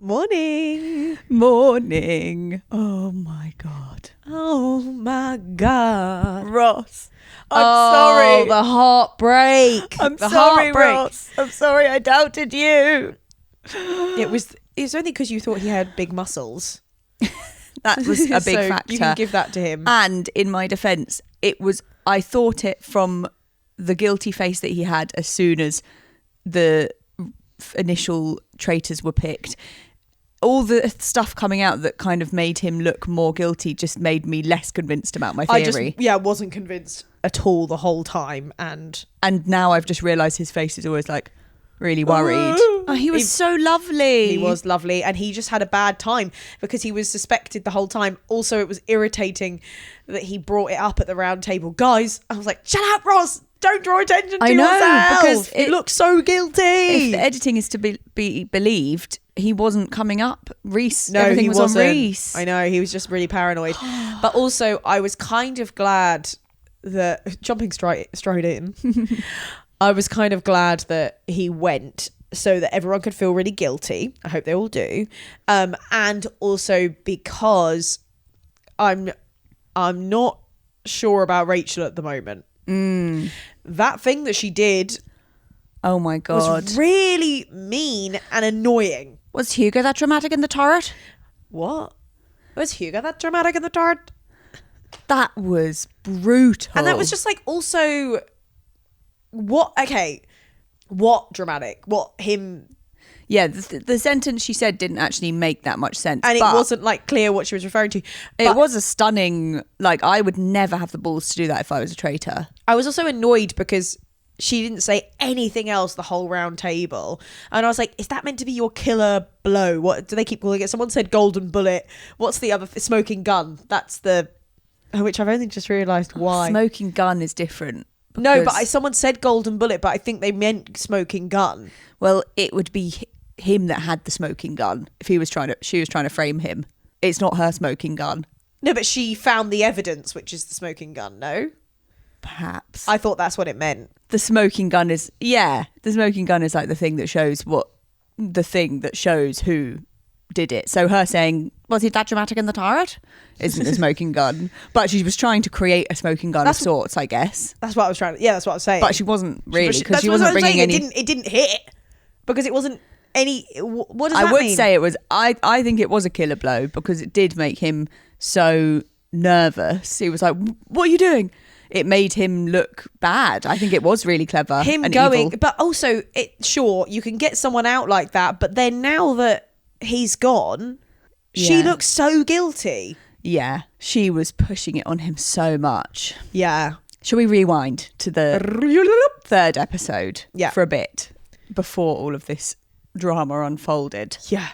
Morning. Morning. Oh my God. Oh my God. Ross. I'm sorry. The heartbreak. I'm the sorry, heartbreak. Ross. I'm sorry I doubted you. It was only because you thought he had big muscles. That was a big So factor. you can give that to him. And in my defence, I thought it from the guilty face that he had as soon as the initial traitors were picked. All the stuff coming out that kind of made him look more guilty just made me less convinced about my theory. I wasn't convinced at all the whole time. And now I've just realised his face is always like really worried. He was so lovely. He was lovely, and he just had a bad time because he was suspected the whole time. Also, it was irritating that he brought it up at the round table. Guys, I was like, shut up, Ross. Don't draw attention to yourself. Because it looks so guilty. If the editing is to be believed, he wasn't coming up. Reese, no, everything he was wasn't. on Reese. I know, he was just really paranoid. But also, I was kind of glad that, jumping straight in, I was kind of glad that he went so that everyone could feel really guilty. I hope they all do. And also because I'm not sure about Rachel at the moment. That thing that she did, oh my God, was really mean and annoying. Was Hugo that dramatic in the turret? What? Was Hugo that dramatic in the turret? That was brutal. And that was just like, also, what dramatic? What him? Yeah, the sentence she said didn't actually make that much sense. And it wasn't like clear what she was referring to. It was a stunning, like, I would never have the balls to do that if I was a traitor. I was also annoyed because she didn't say anything else the whole round table. And I was like, is that meant to be your killer blow? What do they keep calling it? Someone said golden bullet. What's the other? Smoking gun. That's the... Which I've only just realised why. Smoking gun is different. No, but someone said golden bullet, but I think they meant smoking gun. Well, it would be him that had the smoking gun if she was trying to frame him. It's not her smoking gun. No, but she found the evidence, which is the smoking gun, no? Perhaps. I thought that's what it meant. The smoking gun is... Yeah, the smoking gun is like the thing that shows who did it. So her saying, was he that dramatic in the turret? Isn't a smoking gun. But she was trying to create a smoking gun of sorts, I guess. That's what I was trying to... Yeah, that's what I was saying. But she wasn't really, because she what wasn't I was bringing saying. any... It didn't hit because it wasn't any... What does that mean? I would say it was... I think it was a killer blow because it did make him so nervous. He was like, what are you doing? It made him look bad. I think it was really clever. Him and going... evil. But also, sure, you can get someone out like that, but then now that he's gone, she looks so guilty. Yeah, she was pushing it on him so much. Yeah. Shall we rewind to the third episode for a bit before all of this drama unfolded? Yeah.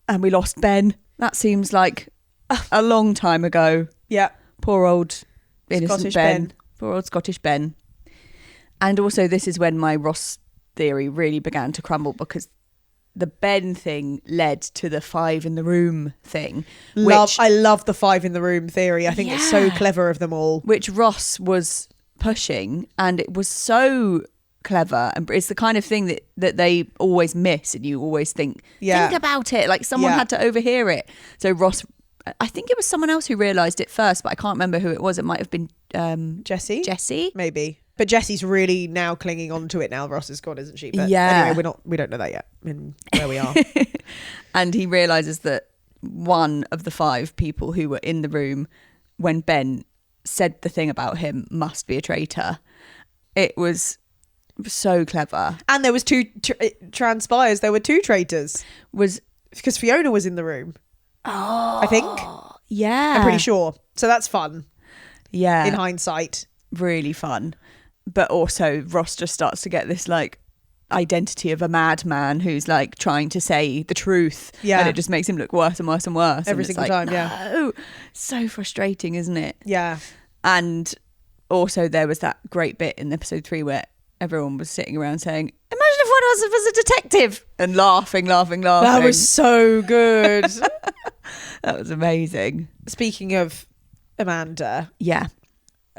And we lost Ben. That seems like a long time ago. Yeah. Poor old innocent Scottish Ben. Poor old Scottish Ben. And also this is when my Ross theory really began to crumble because the Ben thing led to the 5 in the room thing. I love the 5 in the room theory. I think it's so clever of them all. Which Ross was pushing, and it was so clever. And it's the kind of thing that they always miss, and you always think about it. Like someone had to overhear it. So Ross, I think it was someone else who realised it first, but I can't remember who it was. It might have been Jessie? Maybe. But Jessie's really now clinging on to it now Ross is gone, isn't she? But yeah. Anyway, we don't know that yet in where we are. And he realises that one of the 5 people who were in the room when Ben said the thing about him must be a traitor. It was so clever. And there was it transpires there were 2 traitors. Because Fiona was in the room. Oh. I think. Yeah. I'm pretty sure. So that's fun. Yeah. In hindsight. Really fun. But also Ross just starts to get this like identity of a madman who's like trying to say the truth. Yeah. And it just makes him look worse and worse and worse. Every single time, no. So frustrating, isn't it? Yeah. And also there was that great bit in episode 3 where everyone was sitting around saying, imagine if one of us was a detective, and laughing. That was so good. That was amazing. Speaking of Amanda. Yeah.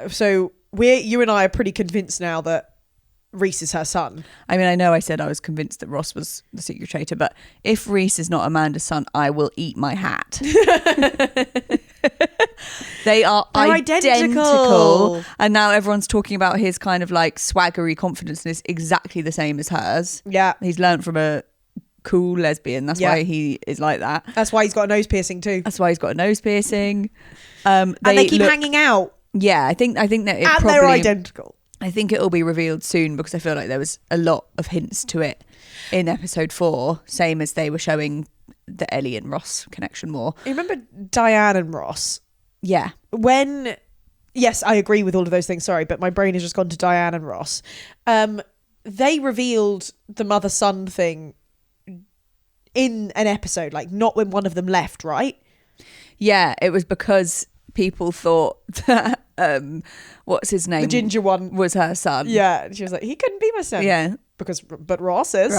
So you and I are pretty convinced now that Reese is her son. I mean, I know I said I was convinced that Ross was the secret traitor, but if Reese is not Amanda's son, I will eat my hat. They're identical. And now everyone's talking about his kind of like swaggery confidence, and it's exactly the same as hers. Yeah. He's learned from a cool lesbian. That's why he is like that. That's why he's got a nose piercing too. That's why he's got a nose piercing. And they keep hanging out. Yeah, I think that it and probably, they're identical. I think it'll be revealed soon, because I feel like there was a lot of hints to it in episode 4, same as they were showing the Ellie and Ross connection more. You remember Diane and Ross? Yeah. Yes, I agree with all of those things, sorry, but my brain has just gone to Diane and Ross. They revealed the mother-son thing in an episode, like not when one of them left, right? Yeah, it was because people thought that what's his name, the ginger one, was her son. Yeah, and she was like, he couldn't be my son. Yeah, but Ross is.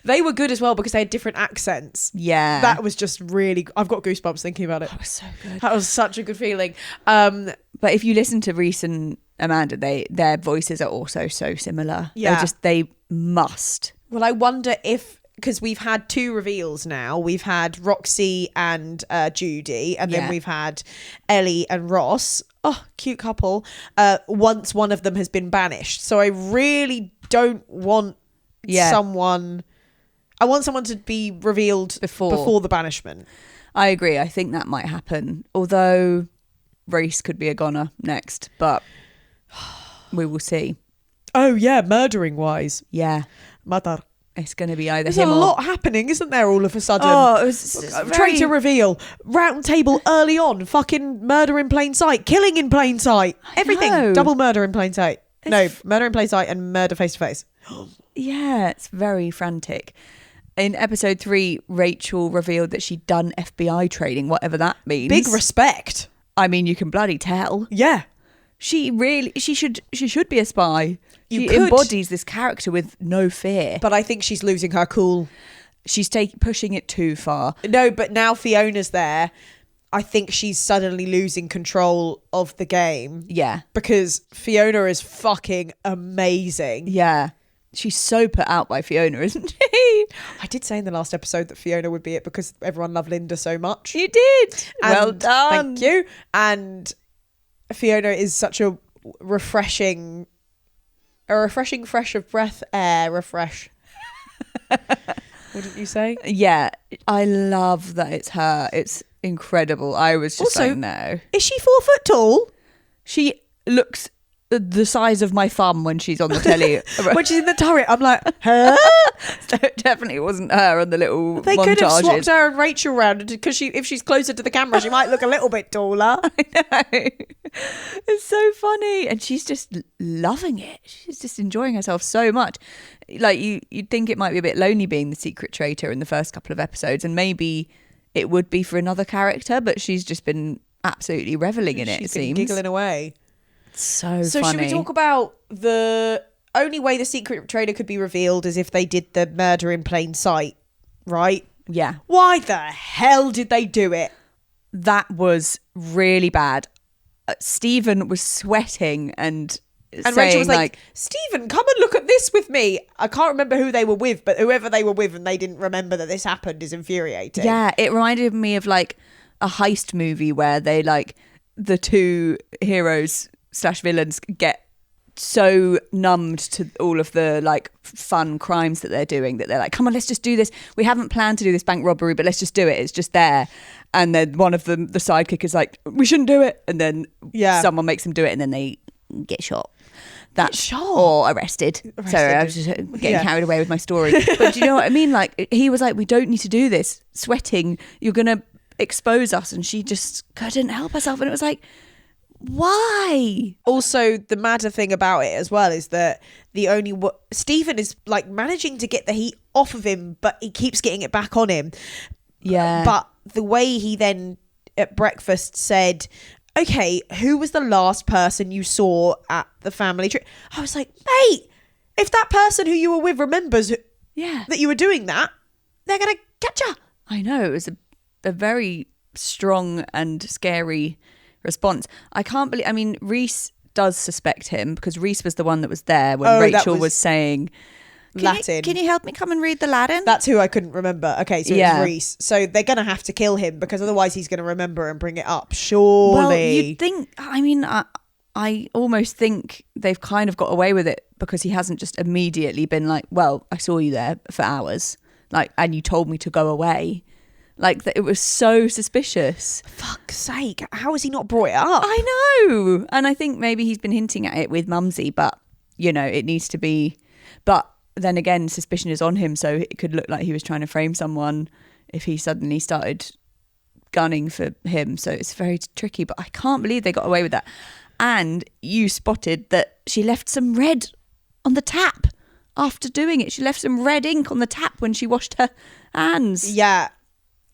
They were good as well because they had different accents. Yeah, that was just really, I've got goosebumps thinking about it. That was so good. That was such a good feeling. But if you listen to Reese and Amanda, their voices are also so similar. Yeah, they must. Well, I wonder if, because we've had 2 reveals now. We've had Roxy and Judy, and then we've had Ellie and Ross. Oh, cute couple. Once one of them has been banished. So I really don't want someone... I want someone to be revealed before the banishment. I agree. I think that might happen. Although Reese could be a goner next, but we will see. Oh, yeah, murdering-wise. Yeah. Mother. It's going to be either There's him a or... lot happening, isn't there, all of a sudden? Oh, it was traitor reveal, round table early on, fucking murder in plain sight, killing in plain sight, everything. Double murder in plain sight. Murder in plain sight and murder face to face. Yeah, it's very frantic. In episode 3, Rachel revealed that she'd done FBI training, whatever that means. Big respect. I mean, you can bloody tell. Yeah. She should be a spy. She embodies this character with no fear. But I think she's losing her cool. She's pushing it too far. No, but now Fiona's there, I think she's suddenly losing control of the game. Yeah. Because Fiona is fucking amazing. Yeah. She's so put out by Fiona, isn't she? I did say in the last episode that Fiona would be it because everyone loved Linda so much. You did. Well Thank done. you. And Fiona is such a refreshing fresh of breath air refresh. Wouldn't you say? Yeah, I love that it's her. It's incredible. I was just also, like, no. Is she 4 foot tall? She looks the size of my thumb when she's on the telly. When she's in the turret, I'm like, huh? So it definitely wasn't her on the little They montages. could have swapped her and Rachel around because if she's closer to the camera, she might look a little bit taller. I know. It's so funny. And she's just loving it. She's just enjoying herself so much. Like you'd think it might be a bit lonely being the secret traitor in the first couple of episodes, and maybe it would be for another character, but she's just been absolutely reveling in it, She's it been seems. giggling away. So funny. Should we talk about the only way the secret traitor could be revealed is if they did the murder in plain sight, right? Yeah. Why the hell did they do it? That was really bad. Stephen was sweating and saying, Rachel was like, Stephen, come and look at this with me. I can't remember who they were with, but whoever they were with and they didn't remember that this happened is infuriating. Yeah, it reminded me of like a heist movie where they like the 2 heroes / villains get so numbed to all of the like fun crimes that they're doing that they're like, come on, let's just do this. We haven't planned to do this bank robbery, but let's just do it. It's just there. And then one of them, the sidekick, is like, we shouldn't do it. And then someone makes them do it and then they get shot. Or arrested. Sorry, I was just getting carried away with my story. But do you know what I mean? Like, he was like, we don't need to do this. Sweating, you're going to expose us. And she just couldn't help herself. And it was like, why? Also, the madder thing about it as well is that Stephen is like managing to get the heat off of him, but he keeps getting it back on him. Yeah. But the way he then at breakfast said, okay, who was the last person you saw at the family trip? I was like, mate, if that person who you were with remembers that you were doing that, they're going to catch you. I know. It was a very strong and scary response. I can't believe, I mean, Reese does suspect him because Reese was the one that was there when Rachel was saying Latin. Can you help me come and read the Latin? That's who I couldn't remember. Okay, so it's Reese. So they're going to have to kill him because otherwise he's going to remember and bring it up. Surely. Well, you'd think, I mean, I almost think they've kind of got away with it because he hasn't just immediately been like, well, I saw you there for hours, like, and you told me to go away. Like, it was so suspicious. Fuck's sake. How has he not brought it up? I know. And I think maybe he's been hinting at it with Mumsy, but, you know, it needs to be. But then again, suspicion is on him, so it could look like he was trying to frame someone if he suddenly started gunning for him. So it's very tricky, but I can't believe they got away with that. And you spotted that she left some red on the tap after doing it. She left some red ink on the tap when she washed her hands. Yeah.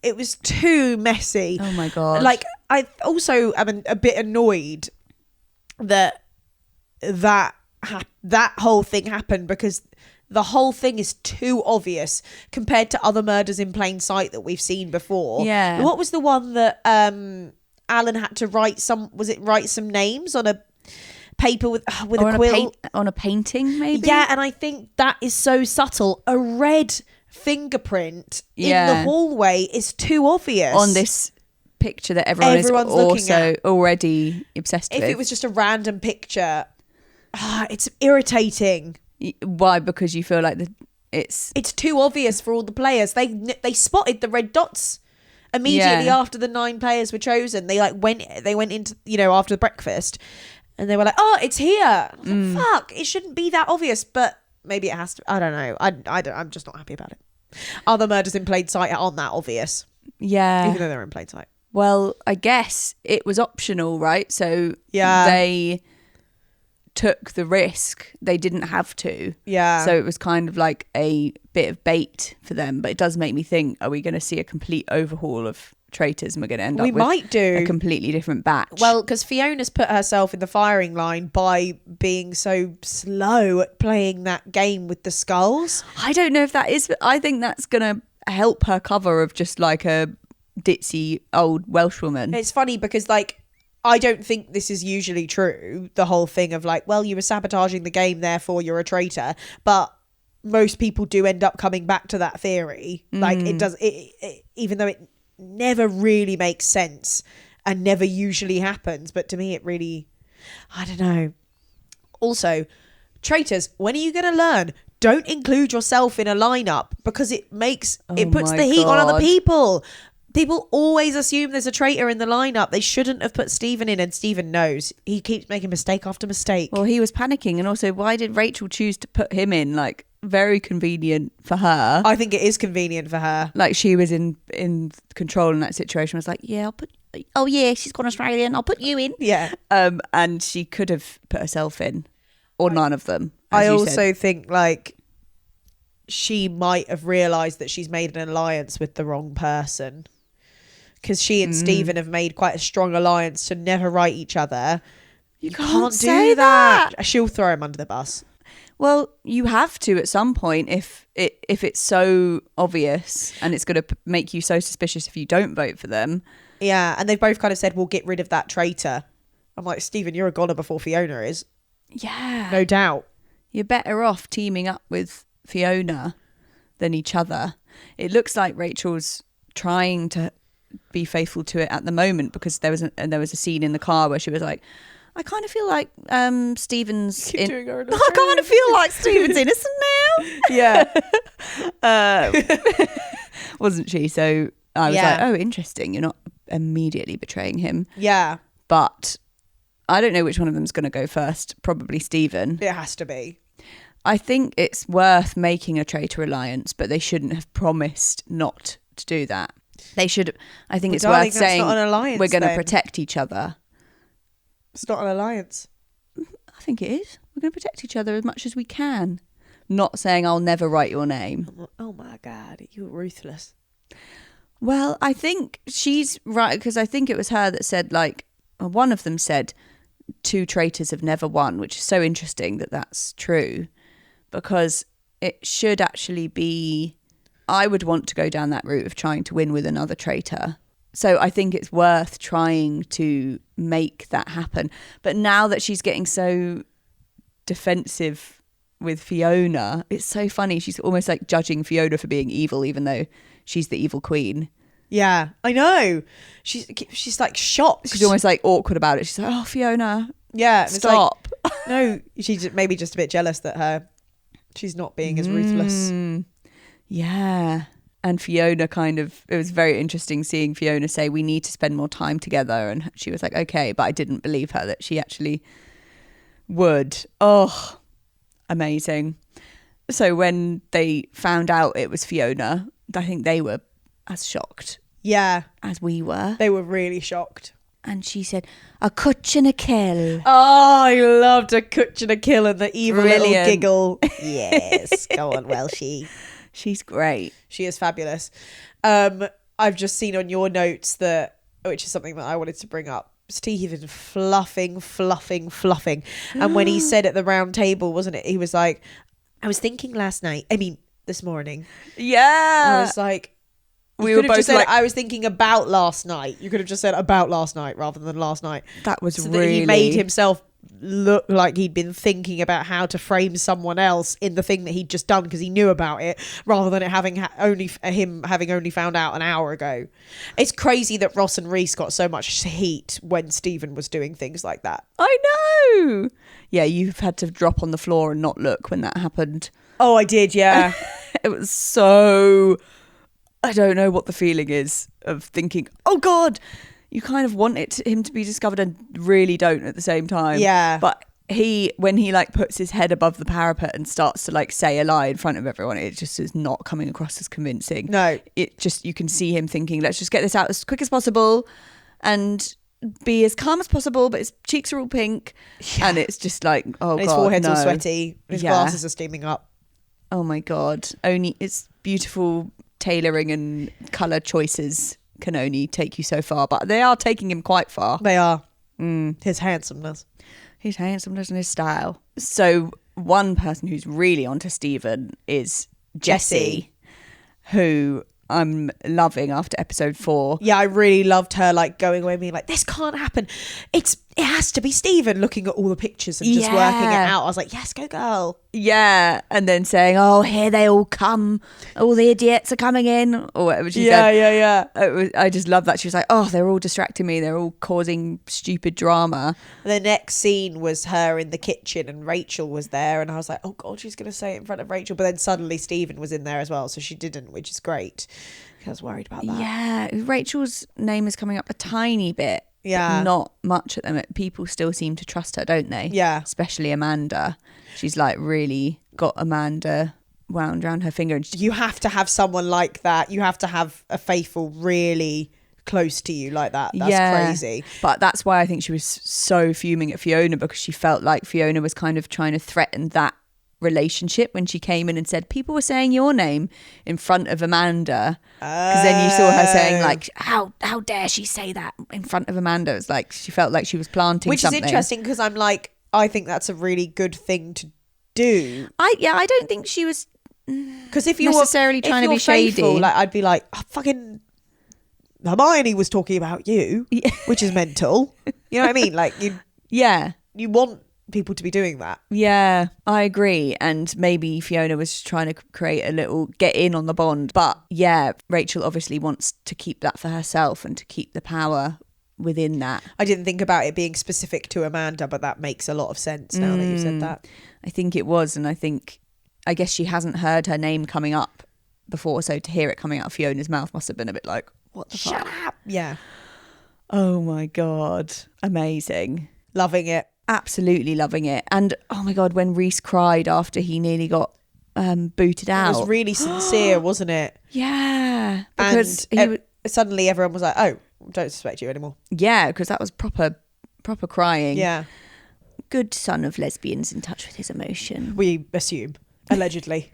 It was too messy. Oh my God. Like, I also am a bit annoyed that whole thing happened because the whole thing is too obvious compared to other murders in plain sight that we've seen before. Yeah. What was the one that Alan had to write some names on a paper with a quill? On a painting, maybe? Yeah, and I think that is so subtle. A red fingerprint in the hallway is too obvious. On this picture that everyone's looking at. Already obsessed with. If it was just a random picture, it's irritating. Why? Because you feel like it's too obvious for all the players. They spotted the red dots immediately after the 9 players were chosen. They went into, after the breakfast, and they were like, "Oh, it's here." Fuck! It shouldn't be that obvious, but maybe it has to. I don't know. I'm just not happy about it. Other murders in plain sight aren't that obvious. Yeah, even though they're in plain sight. Well, I guess it was optional, right? So they took the risk. They didn't have to. Yeah. So it was kind of like a bit of bait for them. But it does make me think, are we going to see a complete overhaul of Traitors and we're going to end up with a completely different batch? Well, because Fiona's put herself in the firing line by being so slow at playing that game with the skulls. I don't know if that is. I think that's going to help her cover of just like a ditzy old Welsh woman. It's funny because I don't think this is usually true, the whole thing of you were sabotaging the game, therefore you're a traitor. But most people do end up coming back to that theory. It does, even though it never really makes sense and never usually happens. But to me, it really, I don't know. Also, traitors, when are you going to learn? Don't include yourself in a lineup because it puts the heat on other people. People always assume there's a traitor in the lineup. They shouldn't have put Stephen in, and Stephen knows. He keeps making mistake after mistake. Well, he was panicking, and also, why did Rachel choose to put him in? Very convenient for her. I think it is convenient for her. She was in control in that situation. Was like, yeah, she's gone Australian. I'll put you in. Yeah. And she could have put herself in, or none of them. I also think she might have realised that she's made an alliance with the wrong person. Because she and Stephen have made quite a strong alliance to never write each other. You can't do that. She'll throw him under the bus. Well, you have to at some point if it's so obvious and it's going to make you so suspicious if you don't vote for them. Yeah, and they've both kind of said, we'll get rid of that traitor. I'm like, Stephen, you're a goner before Fiona is. Yeah. No doubt. You're better off teaming up with Fiona than each other. It looks like Rachel's trying to be faithful to it at the moment because there was a scene in the car where she was like, I kind of feel like Stephen's I kind of feel like Stephen's innocent now. Yeah. Wasn't she? So I was like, oh, interesting. You're not immediately betraying him. Yeah. But I don't know which one of them's going to go first. Probably Stephen. It has to be. I think it's worth making a traitor alliance, but they shouldn't have promised not to do that. They should. I think it's worth saying we're going to protect each other. It's not an alliance. I think it is. We're going to protect each other as much as we can. Not saying I'll never write your name. Oh my God, you're ruthless. Well, I think she's right because I think it was her that said one of them said 2 traitors have never won, which is so interesting that that's true because it should actually be. I would want to go down that route of trying to win with another traitor So I think it's worth trying to make that happen. But now that she's getting so defensive with Fiona, it's so funny. She's almost like judging Fiona for being evil, even though she's the evil queen. Yeah, I know. She's like shocked. She's almost like awkward about it. She's like, oh, Fiona, yeah, stop. Like, no, she's maybe just a bit jealous that she's not being as ruthless. Yeah. And Fiona it was very interesting seeing Fiona say, we need to spend more time together. And she was like, okay, but I didn't believe her that she actually would. Oh, amazing. So when they found out it was Fiona, I think they were as shocked. Yeah. As we were. They were really shocked. And she said, a cwtch and a kill. Oh, I loved a cwtch and a kill and the evil Brilliant. Little giggle. Yes, go on, Welshie. She's great. She is fabulous. I've just seen on your notes which is something that I wanted to bring up, Stephen fluffing. And when he said at the round table, wasn't it? He was like, I was thinking this morning. Yeah. I was like, we were both just said, like, I was thinking about last night. You could have just said about last night rather than last night. That was so really... that he made himself look like he'd been thinking about how to frame someone else in the thing that he'd just done because he knew about it, rather than it having only found out an hour ago. It's crazy that Ross and Reese got so much heat when Stephen was doing things like that. I know. Yeah, you've had to drop on the floor and not look when that happened. Oh, I did, yeah. It was so... I don't know what the feeling is of thinking, oh God, you kind of want him to be discovered and really don't at the same time. Yeah. But when he like puts his head above the parapet and starts to like say a lie in front of everyone, it just is not coming across as convincing. No. It just, you can see him thinking, let's just get this out as quick as possible and be as calm as possible, but his cheeks are all pink. Yeah. And it's just like, oh God, his forehead's no. all sweaty. His glasses are steaming up. Oh my God. It's beautiful tailoring and colour choices can only take you so far, but they are taking him quite far. They are. His handsomeness And his style. So one person who's really onto Stephen is Jessie, who I'm loving after episode 4. Yeah, I really loved her like going away and being like, this can't happen. It has to be Stephen, looking at all the pictures and just working it out. I was like, yes, go girl. Yeah. And then saying, oh, here they all come. All the idiots are coming in. Or whatever she said. Yeah. I just love that. She was like, oh, they're all distracting me. They're all causing stupid drama. The next scene was her in the kitchen and Rachel was there. And I was like, oh God, she's going to say it in front of Rachel. But then suddenly Stephen was in there as well. So she didn't, which is great. I was worried about that. Yeah. Rachel's name is coming up a tiny bit. Yeah. Not much at the moment. People still seem to trust her, don't they? Yeah. Especially Amanda. She's like really got Amanda wound around her finger. And you have to have someone like that. You have to have a faithful really close to you like that. That's crazy. But that's why I think she was so fuming at Fiona, because she felt like Fiona was kind of trying to threaten that relationship when she came in and said people were saying your name in front of Amanda, because then you saw her saying like how dare she say that in front of Amanda. It was like she felt like she was planting which something. Is interesting, because I'm like, I think that's a really good thing to do. I don't think she was, because if you're necessarily trying to be faithful, shady, like I'd be like, oh, fucking Hermione was talking about you, which is mental. You know what I mean? Like you want people to be doing that. Yeah, I agree. And maybe Fiona was trying to create a little get in on the bond. But yeah, Rachel obviously wants to keep that for herself and to keep the power within that. I didn't think about it being specific to Amanda, but that makes a lot of sense now that you've said that. I think it was. And I guess she hasn't heard her name coming up before. So to hear it coming out of Fiona's mouth must have been a bit like, what the fuck? Shut up. Yeah. Oh my God. Amazing. Loving it. Absolutely loving it. And oh my God, when Reese cried after he nearly got booted out. It was really sincere, wasn't it? Yeah. Because suddenly everyone was like, oh, don't suspect you anymore. Yeah, because that was proper crying. Yeah. Good son of lesbians, in touch with his emotion. We assume. Allegedly.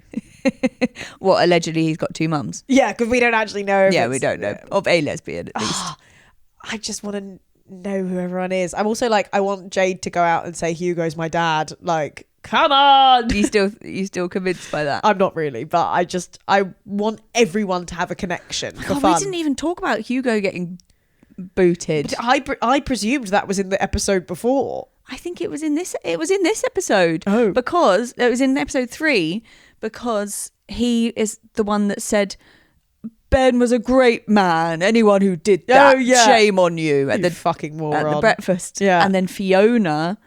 What, allegedly he's got 2 mums? Yeah, because we don't actually know. Yeah, we don't know. Of a lesbian, at least. I just want to know who everyone is. I'm also like, I want Jade to go out and say Hugo's my dad. Like, come on. You still convinced by that? I'm not really, but I want everyone to have a connection for fun. We didn't even talk about Hugo getting booted. But I presumed that was in the episode before. I think it was in this episode. Oh. Because it was in episode 3, because he is the one that said Ben was a great man. Anyone who did that, shame on you. At the fucking moron. At the breakfast. Yeah. And then Fiona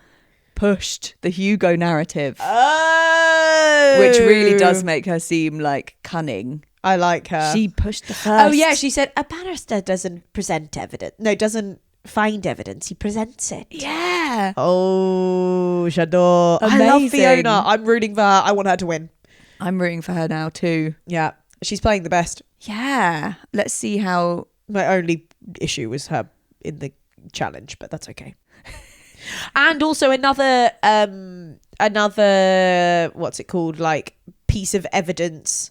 pushed the Hugo narrative. Oh. Which really does make her seem like cunning. I like her. She pushed the first. Oh yeah, she said a barrister doesn't present evidence. No, doesn't find evidence. He presents it. Yeah. Oh, j'adore. Amazing. I love Fiona. I'm rooting for her. I want her to win. I'm rooting for her now too. Yeah, she's playing the best. Yeah. Let's see how. My only issue was her in the challenge, but that's okay. And also another what's it called, like piece of evidence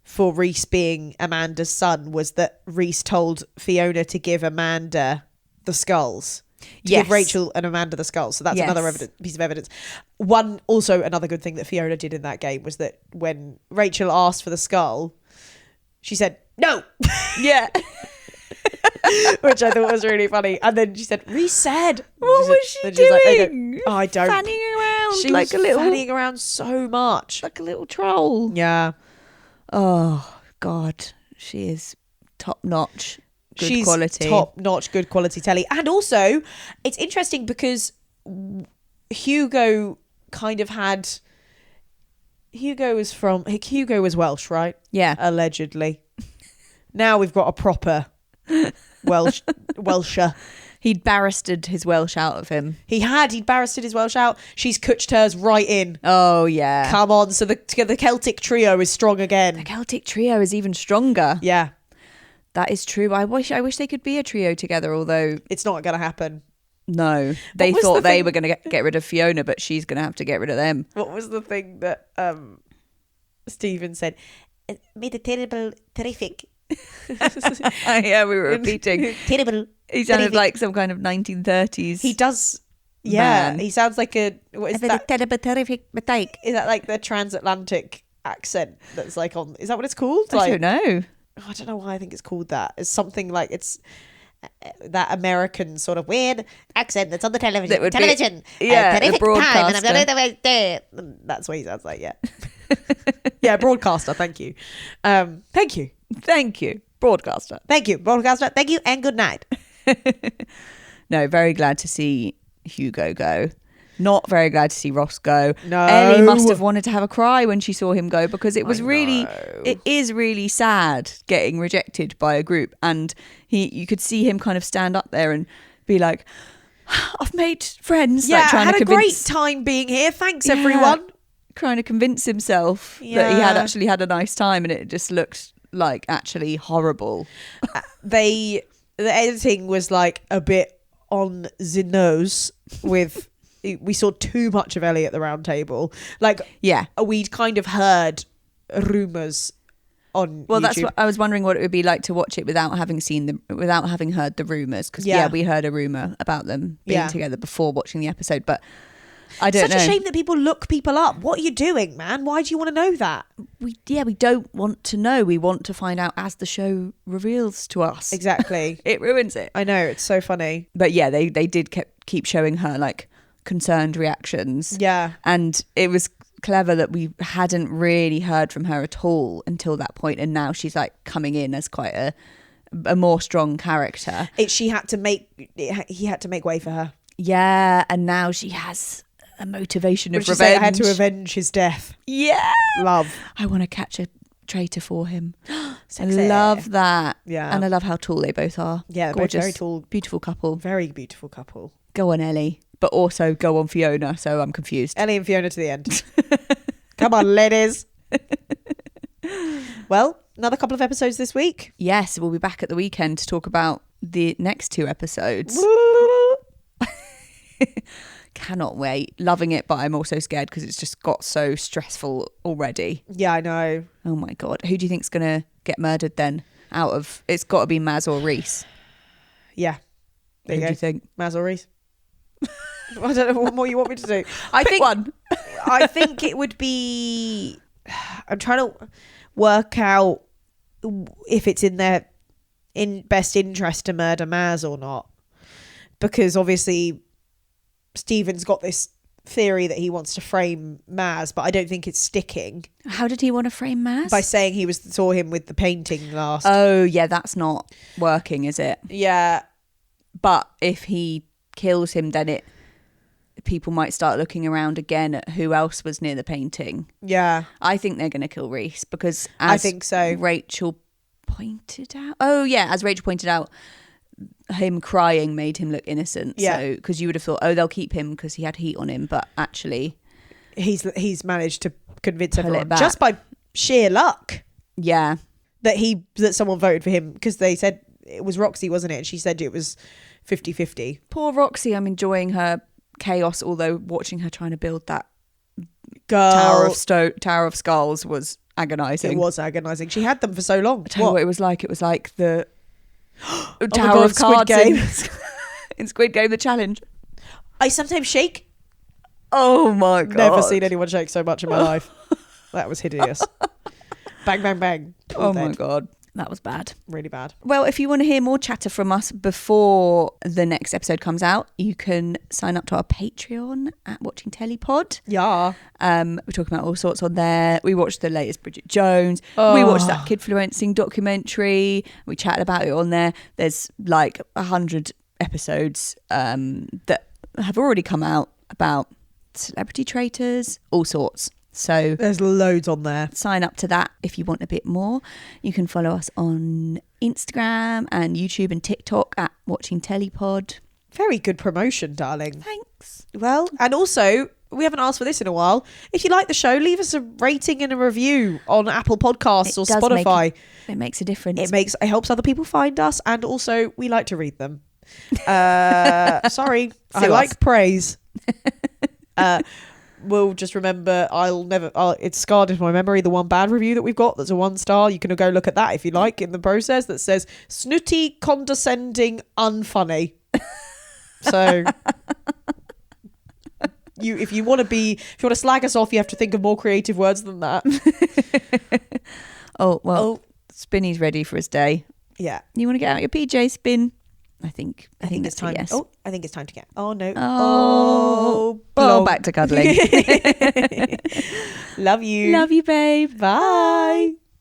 for Reese being Amanda's son was that Reese told Fiona to give Amanda the skulls. Give Rachel and Amanda the skulls. So that's another piece of evidence. Another good thing that Fiona did in that game was that when Rachel asked for the skull, she said no. Yeah. Which I thought was really funny. And then she said, Reese said. What was she doing? Like, I don't. Fanning around. She was fanning around so much. Like a little troll. Yeah. Oh, God. She is top notch. Good quality. Top notch, good quality Telly. And also, it's interesting because Hugo kind of had. Hugo was Welsh, right? Yeah. Allegedly. Now we've got a proper Welsher. He'd barristered his Welsh out of him. He'd barristered his Welsh out. She's Cwtched hers right in. Oh, yeah. Come on. So the Celtic trio is strong again. The Celtic trio is even stronger. Yeah. That is true. I wish they could be a trio together, although... It's not going to happen. No. They thought they were going to get rid of Fiona, but she's going to have to get rid of them. What was the thing that Stephen said? It made a terrific... Yeah, we were repeating. Terrible. He sounded like some kind of 1930s. He does. Yeah, man. He sounds like what is that? Terrific mistake. Is that like the transatlantic accent that's like on? Is that what it's called? I don't know. I don't know why I think it's called that. It's something like it's that American sort of weird accent that's on the television. The broadcaster. Time, and that's what he sounds like. Yeah. Yeah, broadcaster. Thank you. Thank you. Thank you, broadcaster. Thank you, broadcaster. Thank you, and good night. No, very glad to see Hugo go. Not very glad to see Ross go. No. Ellie must have wanted to have a cry when she saw him go, because it is really sad getting rejected by a group. And you could see him kind of stand up there and be like, I've made friends. Yeah, like, I had a great time being here. Thanks, everyone. Trying to convince himself that he had actually had a nice time, and it just looked like actually horrible. The editing was like a bit on the nose with we saw too much of Ellie at the round table. Like, yeah, we'd kind of heard rumours on YouTube. That's what I was wondering, what it would be like to watch it without having heard the rumours, because we heard a rumour about them being together before watching the episode, but I don't know. Such a shame that people look people up. What are you doing, man? Why do you want to know that? We don't want to know. We want to find out as the show reveals to us. Exactly. It ruins it. I know, it's so funny. But yeah, they did keep showing her like concerned reactions. Yeah. And it was clever that we hadn't really heard from her at all until that point, and now she's like coming in as quite a more strong character. He had to make way for her. Yeah, and now she has a motivation of revenge. I had to avenge his death. Yeah. Love. I want to catch a traitor for him. Sexy. I love that. Yeah. And I love how tall they both are. Yeah, gorgeous, both very tall. Beautiful couple. Very beautiful couple. Go on, Ellie. But also go on, Fiona. So I'm confused. Ellie and Fiona to the end. Come on, ladies. Well, another couple of episodes this week. Yes, we'll be back at the weekend to talk about the next 2 episodes. Cannot wait. Loving it, but I'm also scared because it's just got so stressful already. Yeah, I know. Oh my God. Who do you think's going to get murdered then? It's got to be Maz or Reese. Yeah. Who do you think? Maz or Reese? I don't know what more you want me to do. Pick one. I think it would be... I'm trying to work out if it's in their in best interest to murder Maz or not, because obviously Stephen's got this theory that he wants to frame Maz, but I don't think it's sticking. How did he want to frame Maz? By saying he saw him with the painting last. Oh yeah, that's not working, is it? Yeah, but if he kills him, then people might start looking around again at who else was near the painting. Yeah, I think they're going to kill Reese because, I think so. Rachel pointed out. Oh yeah, as Rachel pointed out, him crying made him look innocent. Yeah. So because you would have thought, oh, they'll keep him because he had heat on him, but actually, he's managed to convince pull everyone it back. just by sheer luck. Yeah, that someone voted for him, because they said it was Roxy, wasn't it? And she said it was 50-50. Poor Roxy. I'm enjoying her chaos, although watching her trying to build that Girl, Tower of Skulls was agonising. it was agonising. She had them for so long. I tell you what it was like. It was like the my Tower God, of Cards Squid Game. in Squid Game, the challenge. I sometimes shake. Oh my God. Never seen anyone shake so much in my life. That was hideous. Bang, bang, bang. Oh my God. That was bad. Really bad. Well, if you want to hear more chatter from us before the next episode comes out, you can sign up to our Patreon at Watching Telly Pod. Yeah. We're talking about all sorts on there. We watched the latest Bridget Jones. We watched that kid-fluencing documentary. We chatted about it on there. There's like 100 episodes that have already come out about celebrity traitors, all sorts. So there's loads on there. Sign up to that if you want a bit more. You can follow us on Instagram and YouTube and TikTok at Watching Telly Pod. Very good promotion, darling. Thanks. Well, and also, we haven't asked for this in a while. If you like the show, leave us a rating and a review on Apple Podcasts or Spotify. It makes a difference. It helps other people find us, and also we like to read them. Sorry, I like praise. We'll just remember, it's scarred into my memory, the one bad review that we've got that's a 1 star. You can go look at that if you like in the process, that says snooty, condescending, unfunny. So if you want to slag us off, you have to think of more creative words than that. Spinny's ready for his day. Yeah. You want to get out your PJ, Spin? I think it's time. Yes. Oh, I think it's time to get. Oh no. Oh, back to cuddling. Love you. Love you, babe. Bye.